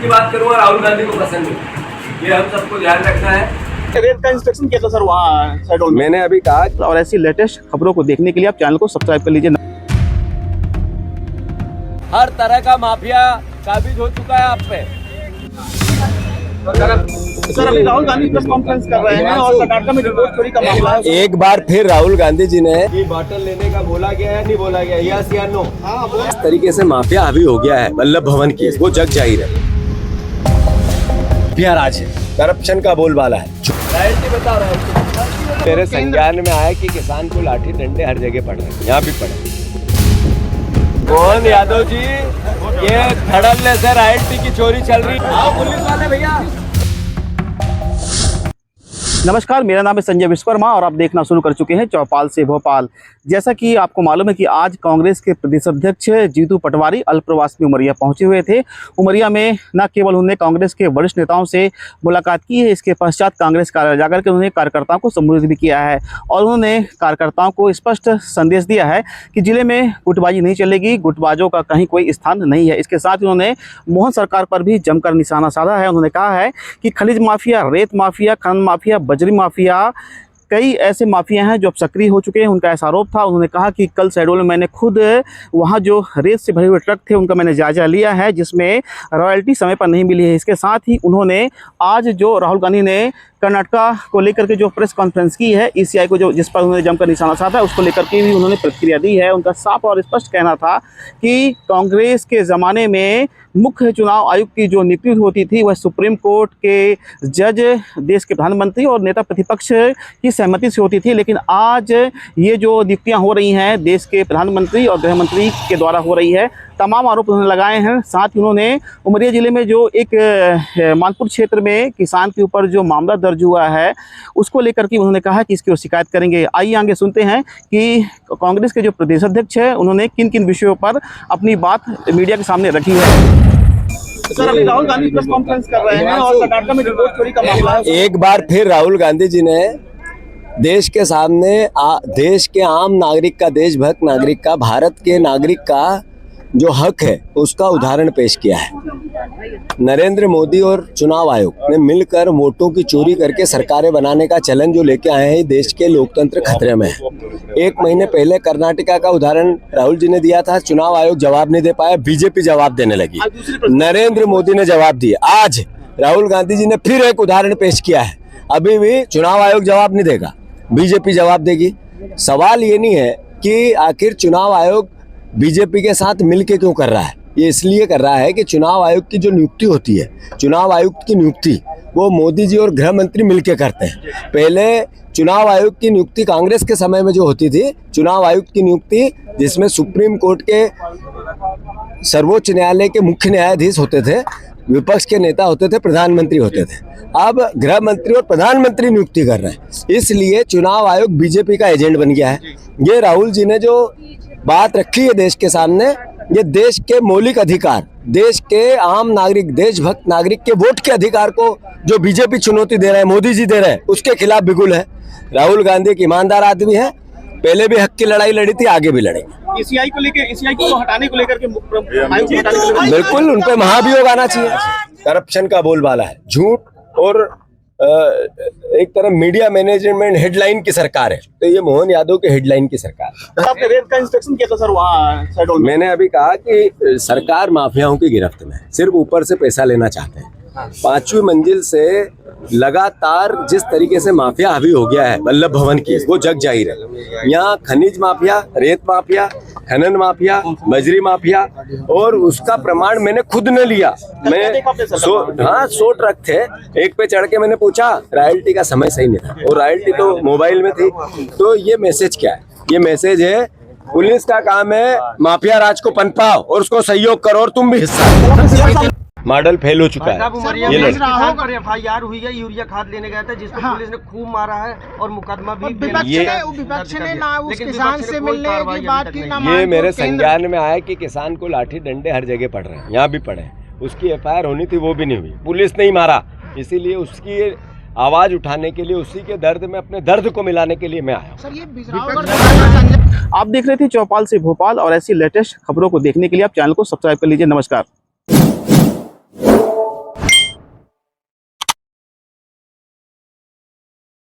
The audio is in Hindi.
की बात करूँ और राहुल गांधी को पसंद नहीं, ये हम सबको ध्यान रखना है। रेत का इंस्पेक्शन किया था सर वहाँ शहडोल में। मैंने अभी कहा, और ऐसी लेटेस्ट खबरों को देखने के लिए आप चैनल को सब्सक्राइब कर लीजिए। हर तरह का माफिया काबिज हो चुका है आप पे। सर अभी राहुल गांधी प्रेस कॉन्फ्रेंस कर रहे हैं और कर्नाटक में रिपोर्ट चोरी का मामला है। एक बार फिर राहुल गांधी जी ने ये बॉटल लेने का बोला गया है, नहीं बोला गया, यस या नो? इस तरीके से माफिया हावी हो गया है वल्लभ भवन की, वो जग जाहिर है। माफिया राज है, करप्शन का बोलबाला है। बता रहा हूँ, मेरे संज्ञान में आया कि किसान को लाठी डंडे हर जगह पड़ रहे हैं, यहाँ भी पड़े। कौन यादव जी, ये धड़ल्ले से रॉयल्टी की चोरी चल रही है। आओ पुलिस वाले भैया। नमस्कार, मेरा नाम है संजय विश्वकर्मा और आप देखना शुरू कर चुके हैं चौपाल से भोपाल। जैसा कि आपको मालूम है कि आज कांग्रेस के प्रदेश अध्यक्ष जीतू पटवारी अल्पप्रवास में उमरिया पहुंचे हुए थे। उमरिया में न केवल उन्होंने कांग्रेस के वरिष्ठ नेताओं से मुलाकात की है, इसके पश्चात कांग्रेस कार्यालय जाकर के उन्होंने कार्यकर्ताओं को संबोधित भी किया है और उन्होंने कार्यकर्ताओं को स्पष्ट संदेश दिया है कि जिले में गुटबाजी नहीं चलेगी, गुटबाजों का कहीं कोई स्थान नहीं है। इसके साथ उन्होंने मोहन सरकार पर भी जमकर निशाना साधा है। उन्होंने कहा है कि खनिज माफिया, रेत माफिया, खनन माफिया, बजरी माफिया, कई ऐसे माफिया हैं जो अब सक्रिय हो चुके हैं। उनका ऐसा आरोप था। उन्होंने कहा कि कल शहडोल में मैंने खुद वहां जो रेत से भरे हुए ट्रक थे उनका मैंने जायजा लिया है, जिसमें रॉयल्टी समय पर नहीं मिली है। इसके साथ ही उन्होंने आज जो राहुल गांधी ने कर्नाटका को लेकर के जो प्रेस कॉन्फ्रेंस की है, ईसीआई को जिस पर उन्होंने जमकर निशाना साधा है, उसको लेकर के भी उन्होंने प्रतिक्रिया दी है। उनका साफ और स्पष्ट कहना था कि कांग्रेस के ज़माने में मुख्य चुनाव आयुक्त की जो नियुक्ति होती थी वह सुप्रीम कोर्ट के जज, देश के प्रधानमंत्री और नेता प्रतिपक्ष की सहमति से होती थी, लेकिन आज ये जो नियुक्तियां हो रही हैं देश के प्रधानमंत्री और गृह मंत्री के द्वारा हो रही है। तमाम आरोप उन्होंने लगाए हैं। साथ ही उन्होंने उमरिया जिले में जो एक मानपुर क्षेत्र में किसान के ऊपर जो मामला दर्ज हुआ है उसको लेकर के उन्होंने कहा कि इसकी वो शिकायत करेंगे। आइए आगे सुनते हैं कि कांग्रेस के जो प्रदेश अध्यक्ष है उन्होंने किन किन विषयों पर अपनी बात मीडिया के सामने रखी है। सर अभी राहुल गांधी प्रेस कॉन्फ्रेंस कर रहे हैं और कर्नाटक में रिपोर्ट चोरी का मामला है। एक बार फिर राहुल गांधी जी ने देश के सामने देश के आम नागरिक का, देशभक्त नागरिक का, भारत के नागरिक का जो हक है उसका उदाहरण पेश किया है। नरेंद्र मोदी और चुनाव आयोग ने मिलकर वोटों की चोरी करके सरकारें बनाने का चलन जो लेके आए हैं, देश के लोकतंत्र खतरे में है। एक महीने पहले कर्नाटका का उदाहरण राहुल जी ने दिया था, चुनाव आयोग जवाब नहीं दे पाया, बीजेपी जवाब देने लगी, नरेंद्र मोदी ने जवाब दिया। आज राहुल गांधी जी ने फिर एक उदाहरण पेश किया है। अभी भी चुनाव आयोग जवाब नहीं देगा, बीजेपी जवाब देगी। सवाल ये नहीं है कि आखिर चुनाव आयोग बीजेपी के साथ मिलके क्यों कर रहा है। ये इसलिए कर रहा है कि चुनाव आयोग की जो नियुक्ति होती है, चुनाव आयुक्त की नियुक्ति वो मोदी जी और गृह मंत्री मिलके करते हैं। पहले चुनाव आयोग की नियुक्ति कांग्रेस के समय में जो होती थी, चुनाव आयुक्त की नियुक्ति जिसमें सुप्रीम कोर्ट के, सर्वोच्च न्यायालय के मुख्य न्यायाधीश होते थे, विपक्ष के नेता होते थे, प्रधानमंत्री होते थे। अब गृह मंत्री और प्रधानमंत्री नियुक्ति कर रहे हैं, इसलिए चुनाव आयोग बीजेपी का एजेंट बन गया है। ये राहुल जी ने जो बात रखी है देश के सामने, ये देश के मौलिक अधिकार, देश के आम नागरिक, देशभक्त नागरिक के वोट के अधिकार को जो बीजेपी चुनौती दे रहे हैं, मोदी जी दे रहे हैं, उसके खिलाफ बिगुल है। राहुल गांधी एक ईमानदार आदमी है, पहले भी हक की लड़ाई लड़ी थी, आगे भी लड़ेंगे। ईसीआई को लेकर, ईसीआई को हटाने को लेकर के बिल्कुल उन पे महाभियोग आना चाहिए। करप्शन का बोलबाला है, झूठ और एक तरह मीडिया मैनेजमेंट हेडलाइन की सरकार है, तो ये मोहन यादव के हेडलाइन की सरकार है। आपने रेत का इंस्पेक्शन किया था सर वहाँ शहडोल में। मैंने अभी कहा कि सरकार माफियाओं की गिरफ्त में है, सिर्फ ऊपर से पैसा लेना चाहते हैं। 5वीं मंजिल से लगातार जिस तरीके से माफिया हावी हो गया है वल्लभ भवन की, वो जग जाहिर है। यहाँ खनिज माफिया, रेत माफिया, खनन माफिया, बजरी माफिया, और उसका प्रमाण मैंने खुद ने लिया। मैं 100 ट्रक थे, एक पे चढ़ के मैंने पूछा, रॉयल्टी का समय सही नहीं था और रॉयल्टी तो मोबाइल में थी। तो ये मैसेज क्या है? ये मैसेज है पुलिस का काम है माफिया राज को पनपाओ और उसको सहयोग करो और तुम भी हिस्सा। मॉडल फेल हो चुका है। ये FIR हुई है, यूरिया खाद लेने गया था जिसको पुलिस ने खूब मारा है और मुकदमा भी विपक्ष ने ना उस किसान से मिलने की बात की, ना ये मेरे संज्ञान में आया कि किसान को लाठी डंडे हर जगह पड़ रहे हैं, यहाँ भी पड़े। उसकी FIR होनी थी, वो भी नहीं हुई, पुलिस नहीं मारा। इसीलिए उसकी आवाज उठाने के लिए, उसी के दर्द में अपने दर्द को मिलाने के लिए मैं आया। सर ये आप देख रहे थे चौपाल से भोपाल और ऐसी लेटेस्ट खबरों को देखने के लिए आप चैनल को सब्सक्राइब कर लीजिए। नमस्कार।